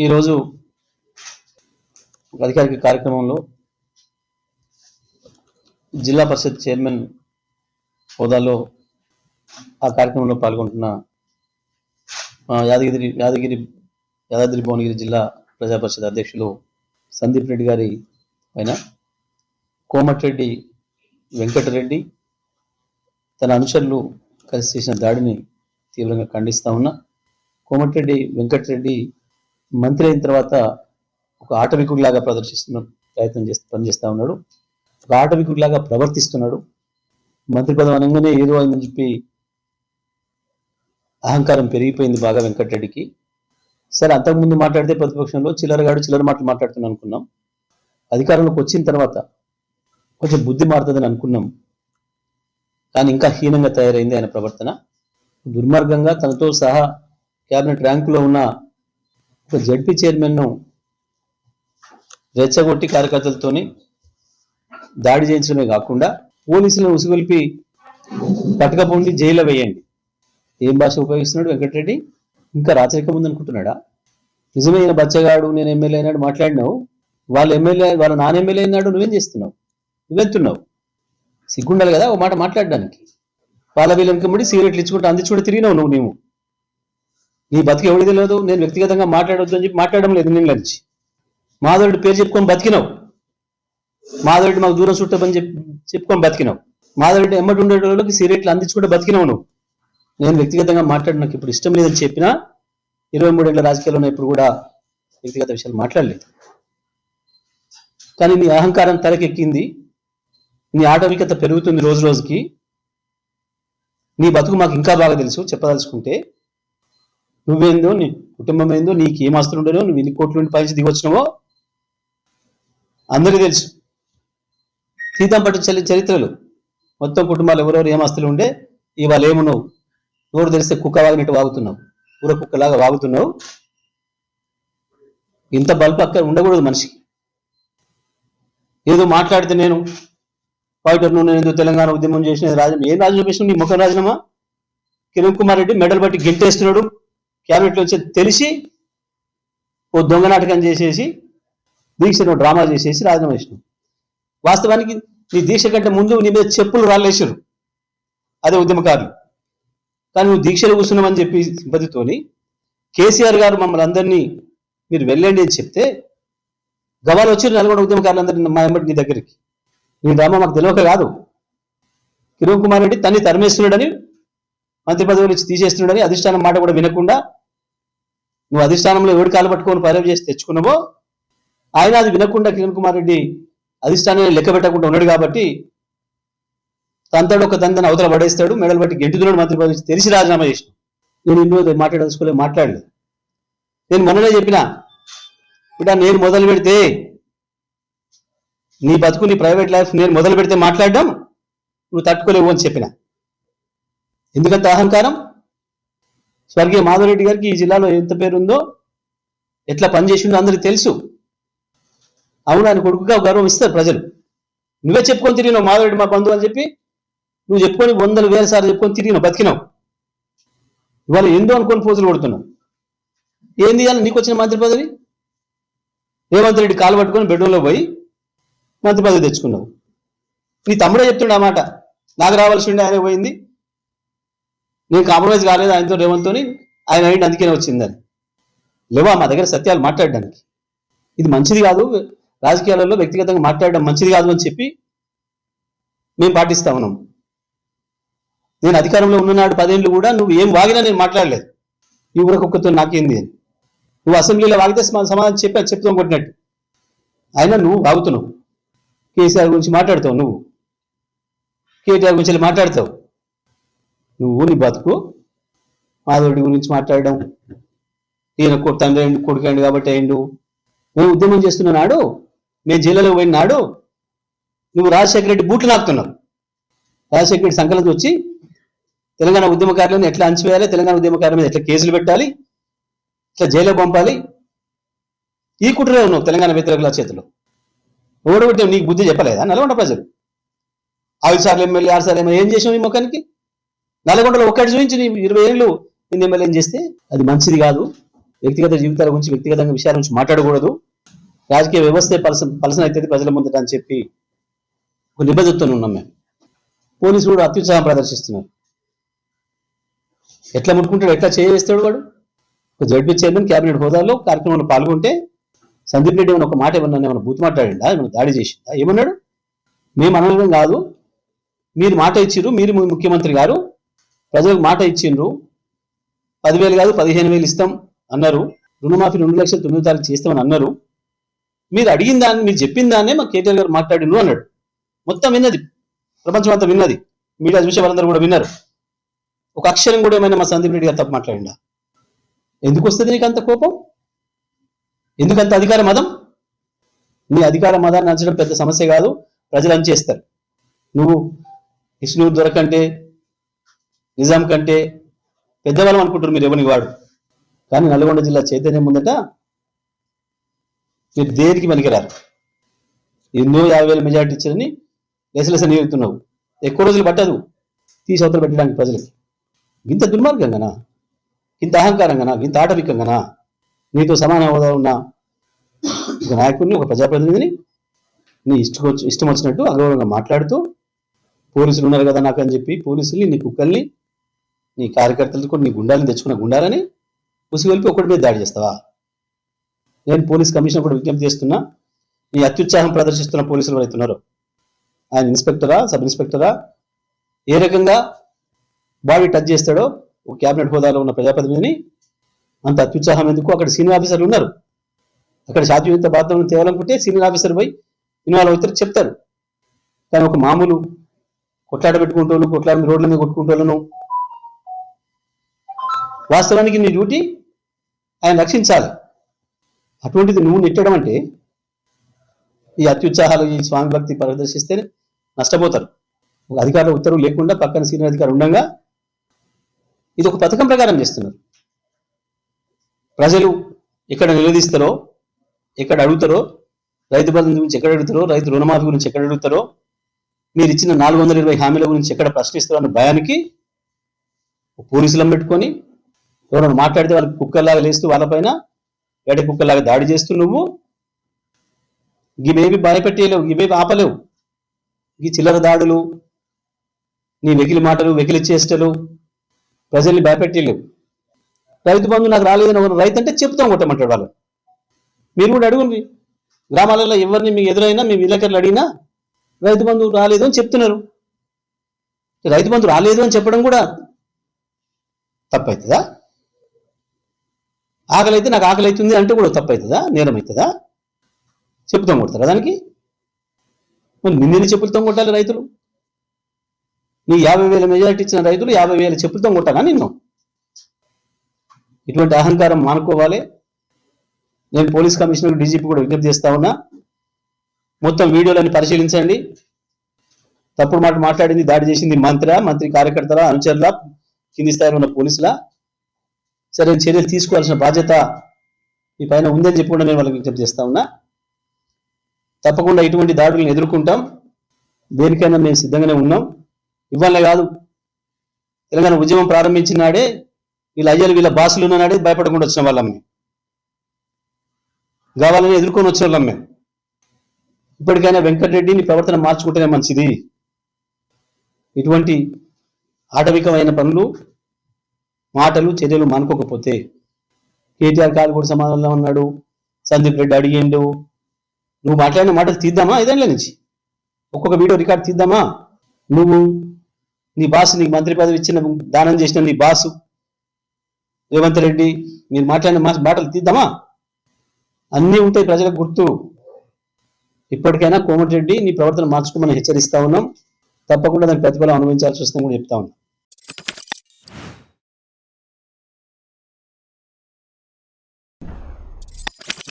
ఈరోజు అధికారిక కార్యక్రమంలో జిల్లా పరిషత్ చైర్మన్ హోదాలో ఆ కార్యక్రమంలో పాల్గొంటున్న యాదాద్రి భువనగిరి జిల్లా ప్రజా పరిషత్ అధ్యక్షులు సందీప్ రెడ్డి గారి పైన కోమటిరెడ్డి వెంకటరెడ్డి తన అనుచరులు కలిసి చేసిన దాడిని తీవ్రంగా ఖండిస్తా ఉన్నా. కోమటిరెడ్డి వెంకటరెడ్డి మంత్రి అయిన తర్వాత ఒక ఆటవికుడిలాగా పనిచేస్తా ఉన్నాడు. ఒక ఆటవికుడిలాగా ప్రవర్తిస్తున్నాడు. మంత్రి పదవి అనగానే ఏదో అయిందని చెప్పి అహంకారం పెరిగిపోయింది బాగా వెంకటరెడ్డికి. సరే, అంతకుముందు మాట్లాడితే ప్రతిపక్షంలో చిల్లర మాటలు మాట్లాడుతున్నాను అనుకున్నాం. అధికారంలోకి వచ్చిన తర్వాత కొంచెం బుద్ధి మారుతుందని అనుకున్నాం. కానీ ఇంకా హీనంగా తయారైంది ఆయన ప్రవర్తన. దుర్మార్గంగా తనతో సహా క్యాబినెట్ ర్యాంకులో ఉన్న ఒక జడ్పీ చైర్మన్ను రెచ్చగొట్టి కార్యకర్తలతోని దాడి చేయించడమే కాకుండా పోలీసులను ఉసుగొల్పి పట్టుకపోండి జైల్లో వేయండి. ఏం భాష ఉపయోగిస్తున్నాడు వెంకటరెడ్డి? ఇంకా రాచరికం ఉందనుకుంటున్నాడా? నిజమైన బచ్చగాడు, నేను ఎమ్మెల్యే అయినాడు మాట్లాడినావు. వాళ్ళ నాన్న ఎమ్మెల్యే అయినాడు, నువ్వేం చేస్తున్నావు? నువ్వెంతున్నావు? సిగ్గుండాలి కదా ఓ మాట మాట్లాడడానికి. వాళ్ళ వీళ్ళకి ముడి సిగరెట్లు ఇచ్చుకుంటూ అందించుకుంటూ తిరిగినావు నువ్వు. నీ బతికి ఎవడి తెలియదు. నేను వ్యక్తిగతంగా మాట్లాడవద్దు అని చెప్పి మాట్లాడడం లేదు. నేను నుంచి మాధవరెడ్డి పేరు చెప్పుకొని బతికినావు. మాధవరెడ్డి మాకు దూరం చుట్టమని చెప్పుకొని బతికినావు. మాధవరెడ్డి ఎమ్మటి ఉండే వాళ్ళకి సిగరెట్లు అందించుకుంటూ బతికినావు నువ్వు. నేను వ్యక్తిగతంగా మాట్లాడి నాకు ఇప్పుడు ఇష్టం లేదని చెప్పినా 23 ఏళ్ల రాజకీయాల్లో ఇప్పుడు కూడా వ్యక్తిగత విషయాలు మాట్లాడలేదు. కానీ నీ అహంకారం తలకెక్కింది. నీ ఆటవికత పెరుగుతుంది రోజు రోజుకి. నీ బతుకు మాకు ఇంకా బాగా తెలుసు. చెప్పదలుచుకుంటే నువ్వేందో, నీ కుటుంబం ఏందో, నీకు ఏం ఆస్తులు ఉండేనో, నువ్వు ఎన్ని కోట్ల నుండి పైకి దిగొచ్చినావో అందరికీ తెలుసు. సీతం పట్టు చరిత్రలు మొత్తం కుటుంబాలు ఎవరెవరు ఏం ఆస్తులు ఉండే ఇవాళ ఏమున్నావు. నోరు తెలిస్తే కుక్క వాగినట్టు వాగుతున్నావు. ఊర కుక్కలాగా వాగుతున్నావు. ఇంత బల్పు అక్కడ ఉండకూడదు మనిషికి. ఏదో మాట్లాడితే నేను ఫైటర్ నేను ఏదో తెలంగాణ ఉద్యమం చేసిన రాజీనామా. ఏం రాజీనామా చేసిన? నీ ముఖం రాజీనామా. కిరణ్ కుమార్ రెడ్డి మెడల్ బట్టి గెంటేస్తున్నాడు క్యాబినెట్లో వచ్చి తెలిసి ఓ దొంగ నాటకం చేసేసి దీక్షను డ్రామా చేసేసి రాజీనామా చేసినావు. వాస్తవానికి నీ దీక్ష కంటే ముందు నీ మీద చెప్పులు రాళ్ళేసారు అదే ఉద్యమకారులు. కానీ నువ్వు దీక్షలు కూర్చున్నామని చెప్పి సింపతితోని కేసీఆర్ గారు మమ్మల్ని అందరినీ మీరు వెళ్ళండి అని చెప్తే గవాలు వచ్చి నల్గొండ ఉద్యమకారులందరినీ మా ఎంబటి నీ దగ్గరికి. నీ డ్రామా మాకు తెలియక కాదు. కిరణ్ కుమార్ రెడ్డి తన్ని తరిమేస్తున్నాడని, మంత్రి పదవి నుంచి తీసేస్తున్నాడని అధిష్టానం మాట కూడా వినకుండా నువ్వు అధిష్టానంలో ఎవడి కాలు పట్టుకొని పర్యవ చేసి తెచ్చుకున్నావో ఆయన అది వినకుండా కిరణ్ కుమార్ రెడ్డి అధిష్టానాన్ని లెక్క పెట్టకుండా ఉన్నాడు కాబట్టి ఒక తంతను అవతల పడేస్తాడు. మెడలు బట్టి గెంటుతున్నాడు మంత్రి పదవి తెలిసి రాజీనామా చేసినావు. నేను ఇన్నో మాట్లాడలేదు. నేను మొన్ననే చెప్పినా బిడ్డ, నేను మొదలు పెడితే నీ బతుకు నీ ప్రైవేట్ లైఫ్ నేను మొదలు పెడితే మాట్లాడడం నువ్వు తట్టుకోలేవు అని చెప్పిన. ఎందుకంత అహంకారం? స్వర్గీయ మాధవరెడ్డి గారికి ఈ జిల్లాలో ఎంత పేరుందో, ఎట్లా పనిచేసిందో అందరికీ తెలుసు. అవును, ఆయన కొడుకుగా గౌరవం ఇస్తారు ప్రజలు. నువ్వే చెప్పుకొని తిరిగినావు మాధవరెడ్డి మా బంధువు అని చెప్పి. నువ్వు చెప్పుకొని 100,000 సార్లు చెప్పుకొని తిరిగినావు, బతికినావు. ఇవాళ ఏందో అనుకొని పోజులు కొడుతున్నావు. ఏంది ఇవాళ నీకు వచ్చిన మంత్రి పదవి? రేవంత్ రెడ్డి కాలు పట్టుకొని బెడ్రూమ్లో పోయి మంత్రి పదవి తెచ్చుకున్నావు. నీ తమ్ముడే చెప్తుండే ఆ మాట, నాకు రావాల్సి ఉండే ఆయన పోయింది, నేను కాంప్రమైజ్ కాలేదు ఆయనతో రేవంత్తోని, ఆయన అయింది అందుకనే వచ్చిందని. లేవా మా దగ్గర సత్యాలు మాట్లాడడానికి? ఇది మంచిది కాదు, రాజకీయాలలో వ్యక్తిగతంగా మాట్లాడడం మంచిది కాదు అని చెప్పి మేము పాటిస్తా ఉన్నాం. నేను అధికారంలో ఉన్ననాడు 10 ఏళ్ళు కూడా నువ్వు ఏం వాగినా నేను మాట్లాడలేదు. ఈ ఊరకొక్కతో నాకేంది అని. నువ్వు అసెంబ్లీలో వాగితే సమాధానం చెప్తాం కొట్టినట్టు. అయినా నువ్వు వాగుతున్నావు. కేసీఆర్ గురించి మాట్లాడతావు, నువ్వు కేటీఆర్ గురించి మాట్లాడతావు. నువ్వు నీ బతుకు మాధవుడి గురించి మాట్లాడడం, ఈయన తండ్రి కొడుకు అయిండు కాబట్టి అయిండు. మేము ఉద్యమం చేస్తున్నాడు, మేము జిల్లాలో పోయినాడు నువ్వు రాజశేఖర రెడ్డి బూట్లు నాకుతున్నావు. రాజశేఖర రెడ్డి సంకలనం వచ్చి తెలంగాణ ఉద్యమకారులను ఎట్లా అంచివేయాలి, తెలంగాణ ఉద్యమకారుల మీద ఎట్లా కేసులు పెట్టాలి, ఇట్లా జైల్లో పంపాలి, ఈ కుట్రలో ఉన్నావు తెలంగాణ వ్యతిరేకుల చేతిలో. ఓడబెట్టే నీకు బుద్ధి చెప్పలేదా నల్గొండ ప్రజలు? 5 సార్లు ఎమ్మెల్యే 6 సార్లు ఎమ్మెల్యే ఏం చేసావు ఈ ముఖానికి? నల్గొండలో ఒక్కటి చూపించి నీ 20 ఏళ్ళు నేను ఎమ్మెల్యే ఏం చేస్తే అది మంచిది కాదు. వ్యక్తిగత జీవితాల గురించి, వ్యక్తిగతంగా విషయాల గురించి మాట్లాడకూడదు. రాజకీయ వ్యవస్థే పలసన అవుతుంది ప్రజల ముందట అని చెప్పి ఒక నిబద్ధతతో ఉన్నాం మేము. పోలీసులు కూడా అత్యుత్సాహం ప్రదర్శిస్తున్నారు. ఎట్లా ముట్టుకుంటాడు, ఎట్లా చేయవేస్తాడు వాడు? ఒక జడ్పీ చైర్మన్ క్యాబినెట్ హోదాలో కార్యక్రమంలో పాల్గొంటే సందీప్ రెడ్డి ఏమైనా ఒక మాట ఏమన్నా బూత్ మాట్లాడిందా, ఏమైనా దాడి చేసిందా? ఏమన్నాడు? మేము అనడం కాదు, మీరు మాట ఇచ్చిర్రు, మీరు ముఖ్యమంత్రి గారు ప్రజలకు మాట ఇచ్చిండ్రు, 10,000 కాదు 15,000 ఇస్తాం అన్నారు, రుణమాఫీ 2,09,000 తారీఖు చేస్తామని అన్నారు, మీరు అడిగిన దాన్ని, మీరు చెప్పిన దాన్నే మా కేటీఆర్ గారు మాట్లాడిండ్రు అన్నాడు. మొత్తం విన్నది, ప్రపంచం అంతా విన్నది, మీడియా చూసే వాళ్ళందరూ కూడా విన్నారు. ఒక అక్షరం కూడా ఏమైనా మా సందీప్ రెడ్డి గారు తప్పు మాట్లాడిందా? ఎందుకు వస్తుంది నీకు అంత కోపం? ఎందుకంత అధికార మదం? నీ అధికార మదాన్ని నచ్చడం పెద్ద సమస్య కాదు, ప్రజలు అంచేస్తారు. నువ్వు ఇష్ణూరు దొరకంటే, నిజాం కంటే పెద్దవాళ్ళం అనుకుంటారు మీరు ఎవరికి వాడు. కానీ నల్గొండ జిల్లా చైతన్యం ముందట మీరు దేనికి పనికిరారు. ఎన్నో 50,000 మెజార్టీ ఇచ్చారని లెసలెస నీరుతున్నావు. ఎక్కువ రోజులు పట్టదు తీసి అవతలు పెట్టడానికి ప్రజలకి. ఇంత దుర్మార్గంగానా, ఇంత అహంకారంగానా, ఇంత ఆటవికంగానా? నీతో సమాన హోదా ఉన్న ఒక నాయకుడిని, ఒక ప్రజాప్రతినిధిని నీ ఇష్టం వచ్చినట్టు అగౌరవంగా మాట్లాడుతూ, పోలీసులు ఉన్నారు కదా నాకు అని చెప్పి పోలీసుల్ని, నీ కుక్కల్ని, నీ కార్యకర్తలకు, నీ గుండాలని తెచ్చుకున్న గుండాలని ఉసిగొల్పి ఒకటి మీద దాడి చేస్తావా? నేను పోలీస్ కమిషనర్ కూడా విజ్ఞప్తి చేస్తున్నా, నీ అత్యుత్సాహం ప్రదర్శిస్తున్న పోలీసులు ఎవరైతున్నారో, ఆయన ఇన్స్పెక్టరా, సబ్ ఇన్స్పెక్టరా, ఏ రకంగా బాడీ టచ్ చేస్తాడో ఒక క్యాబినెట్ హోదాలో ఉన్న ప్రజాప్రతినిధిని అంత అత్యుత్సాహం ఎందుకు? అక్కడ సీనియర్ ఆఫీసర్లు ఉన్నారు, అక్కడ శాంతియుత బాధ్యతను తేవాలనుకుంటే సీనియర్ ఆఫీసర్ పోయి ఇన్వాల్వ్ అవుతారు, చెప్తారు. కానీ ఒక మామూలు కొట్లాట పెట్టుకుంటూ కొట్లాట రోడ్ల మీద కొట్టుకుంటూ, వాస్తవానికి నీ డ్యూటీ ఆయన రక్షించాలి. అటువంటిది నువ్వు నెట్టడం అంటే, ఈ అత్యుత్సాహాలు, ఈ స్వామి భక్తి ప్రదర్శిస్తే నష్టపోతారు. ఒక అధికారుల ఉత్తర్వు లేకుండా పక్కన సీనియర్ అధికారులు ఉండగా ఇది ఒక పథకం ప్రకారం చేస్తున్నారు. ప్రజలు ఎక్కడ నిలదీస్తారో, ఎక్కడ అడుగుతారో, రైతు బంధు గురించి ఎక్కడ అడుగుతారో, రైతు రుణమాఫీ గురించి ఎక్కడ అడుగుతారో, మీరు ఇచ్చిన 420 హామీల గురించి ఎక్కడ ప్రశ్నిస్తారో అన్న భయానికి పోలీసులను పెట్టుకొని ఎవరైనా మాట్లాడితే వాళ్ళకి కుక్కల్లాగా లేస్తూ వాళ్ళపైన వేట కుక్కల్లాగా దాడి చేస్తూ నువ్వు ఇవేవి భయపెట్టేయలేవు, ఇవేవి ఆపలేవు. ఈ చిల్లర దాడులు, నీ వెకిలి మాటలు, వెకిలి చేష్టలు ప్రజల్ని భయపెట్టేయలేవు. రైతు బంధు నాకు రాలేదని ఒక రైతు అంటే చెప్తాం కొట్టమంటాడు వాళ్ళు. మీరు కూడా అడుగుంది, గ్రామాలలో ఎవరిని మీకు ఎదురైనా, మీ విలేకరులు అడిగినా రైతు బంధు రాలేదు అని చెప్తున్నారు. రైతు బంధు రాలేదు అని చెప్పడం కూడా తప్పవుతుందా? ఆకలి అయితే నాకు ఆకలి అవుతుంది అంటే కూడా తప్పవుతుందా? నేరం అవుతుందా? చెప్పుతాం కొడతారా దానికి? మరి నిన్నెన్ని చెప్పులతో కొట్టాలి రైతులు? నీ 50,000 మెజారిటీ ఇచ్చిన రైతులు 50,000 చెప్పులతో కొట్టాలా నిన్ను? ఇటువంటి అహంకారం మానుకోవాలి. నేను పోలీస్ కమిషనర్, డీజీపీ కూడా విజ్ఞప్తి చేస్తా ఉన్నా, మొత్తం వీడియోలని పరిశీలించండి. తప్పుడు మాట మాట్లాడింది, దాడి చేసింది మంత్రి కార్యకర్తల, అనుచరుల, కింది స్థాయిలో ఉన్న పోలీసుల, సరైన చర్యలు తీసుకోవాల్సిన బాధ్యత ఈ పైన ఉందని చెప్పి కూడా నేను వాళ్ళకి విజ్ఞప్తి చేస్తా ఉన్నా. తప్పకుండా ఇటువంటి దాడులను ఎదుర్కొంటాం, దేనికైనా మేము సిద్ధంగానే ఉన్నాం. ఇవ్వాలే కాదు, తెలంగాణ ఉద్యమం ప్రారంభించిన నాడే వీళ్ళ అయ్యలు, వీళ్ళ బాసులు ఉన్న నాడే భయపడకుండా వచ్చిన వాళ్ళం మేము, కావాలని ఎదుర్కొని వచ్చిన వాళ్ళం మేము. ఇప్పటికైనా వెంకటరెడ్డిని ప్రవర్తన మార్చుకుంటేనే మంచిది. ఇటువంటి ఆటవికమైన పనులు, మాటలు, చర్యలు మానుకోకపోతే కేటీఆర్ కాలు కూడా సమాధానంలో ఉన్నాడు, సందీప్ రెడ్డి అడిగిండు, నువ్వు మాట్లాడిన మాటలు తీద్దామా? 5 ఏళ్ల నుంచి ఒక్కొక్క వీడియో రికార్డ్ తీద్దామా? నువ్వు, నీ బాసు, నీకు మంత్రి పదవి ఇచ్చిన, దానం చేసిన నీ బాసు రేవంత్ రెడ్డి, మీరు మాట్లాడిన మాటలు తీద్దామా? అన్నీ ఉంటాయి ప్రజలకు గుర్తు. ఇప్పటికైనా కోమటిరెడ్డి నీ ప్రవర్తన మార్చుకోమని హెచ్చరిస్తా ఉన్నాం. తప్పకుండా దానికి ప్రతిఫలం అనుభవించాల్సి వస్తుందని కూడా చెప్తా ఉన్నాం.